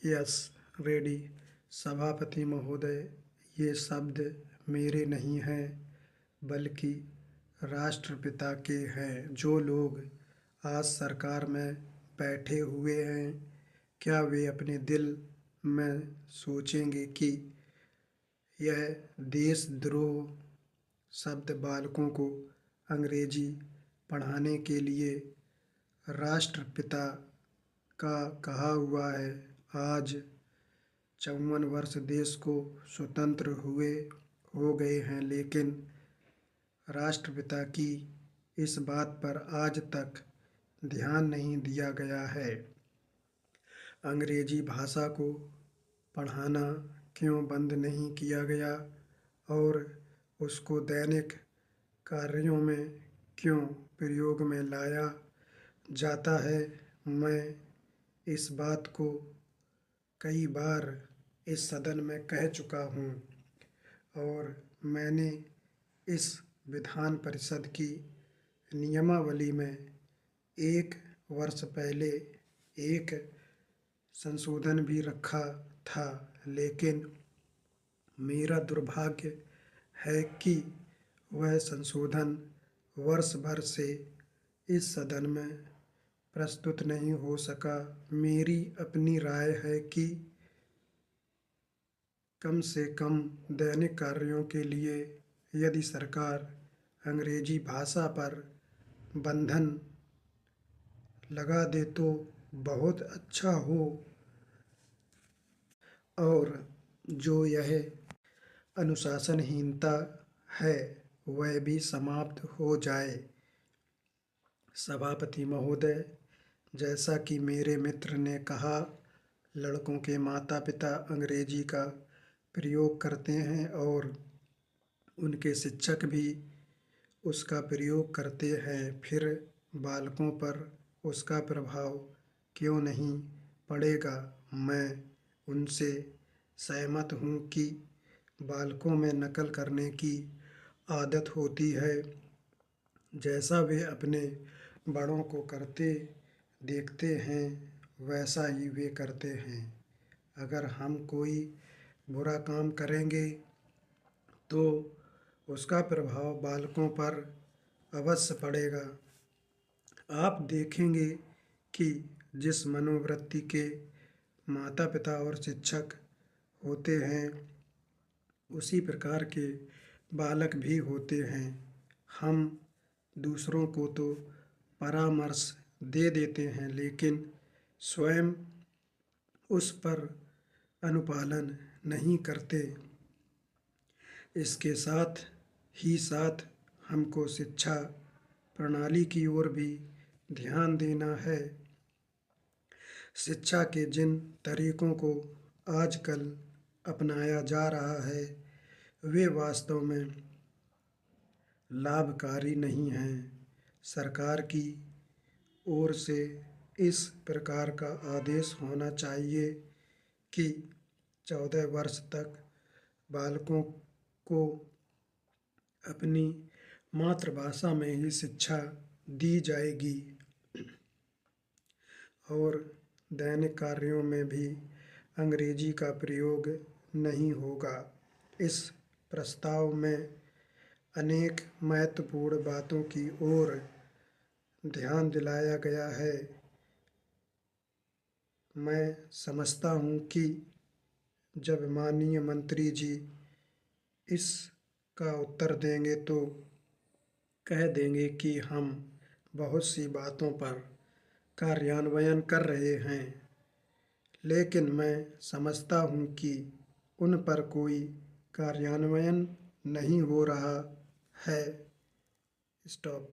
Yes, ready. सभापति महोदय, ये शब्द मेरे नहीं हैं, बल्कि राष्ट्रपिता के हैं। जो लोग आज सरकार में बैठे हुए हैं, क्या वे अपने दिल में सोचेंगे कि यह देशद्रोह शब्द बालकों को अंग्रेजी पढ़ाने के लिए राष्ट्रपिता का कहा हुआ है? आज 54 वर्ष देश को स्वतंत्र हुए हो गए हैं, लेकिन राष्ट्रपिता की इस बात पर आज तक ध्यान नहीं दिया गया है। अंग्रेजी भाषा को पढ़ाना क्यों बंद नहीं किया गया और उसको दैनिक कार्यों में क्यों प्रयोग में लाया जाता है? मैं इस बात को कई बार इस सदन में कह चुका हूँ और मैंने इस विधान परिषद की नियमावली में 1 वर्ष पहले एक संशोधन भी रखा था, लेकिन मेरा दुर्भाग्य है कि वह संशोधन वर्ष भर से इस सदन में प्रस्तुत नहीं हो सका। मेरी अपनी राय है कि कम से कम दैनिक कार्यों के लिए यदि सरकार अंग्रेजी भाषा पर बंधन लगा दे तो बहुत अच्छा हो और जो यह अनुशासनहीनता है वह भी समाप्त हो जाए। सभापति महोदय, जैसा कि मेरे मित्र ने कहा, लड़कों के माता पिता अंग्रेजी का प्रयोग करते हैं और उनके शिक्षक भी उसका प्रयोग करते हैं, फिर बालकों पर उसका प्रभाव क्यों नहीं पड़ेगा? मैं उनसे सहमत हूँ कि बालकों में नकल करने की आदत होती है, जैसा वे अपने बड़ों को करते देखते हैं वैसा ही वे करते हैं। अगर हम कोई बुरा काम करेंगे तो उसका प्रभाव बालकों पर अवश्य पड़ेगा। आप देखेंगे कि जिस मनोवृत्ति के माता पिता और शिक्षक होते हैं, उसी प्रकार के बालक भी होते हैं। हम दूसरों को तो परामर्श दे देते हैं, लेकिन स्वयं उस पर अनुपालन नहीं करते। इसके साथ ही साथ हमको शिक्षा प्रणाली की ओर भी ध्यान देना है। शिक्षा के जिन तरीकों को आजकल अपनाया जा रहा है वे वास्तव में लाभकारी नहीं हैं। सरकार की ओर से इस प्रकार का आदेश होना चाहिए कि 14 वर्ष तक बालकों को अपनी मातृभाषा में ही शिक्षा दी जाएगी और दैनिक कार्यों में भी अंग्रेजी का प्रयोग नहीं होगा। इस प्रस्ताव में अनेक महत्वपूर्ण बातों की ओर ध्यान दिलाया गया है। मैं समझता हूँ कि जब माननीय मंत्री जी इसका उत्तर देंगे तो कह देंगे कि हम बहुत सी बातों पर कार्यान्वयन कर रहे हैं, लेकिन मैं समझता हूँ कि उन पर कोई कार्यान्वयन नहीं हो रहा है। स्टॉप।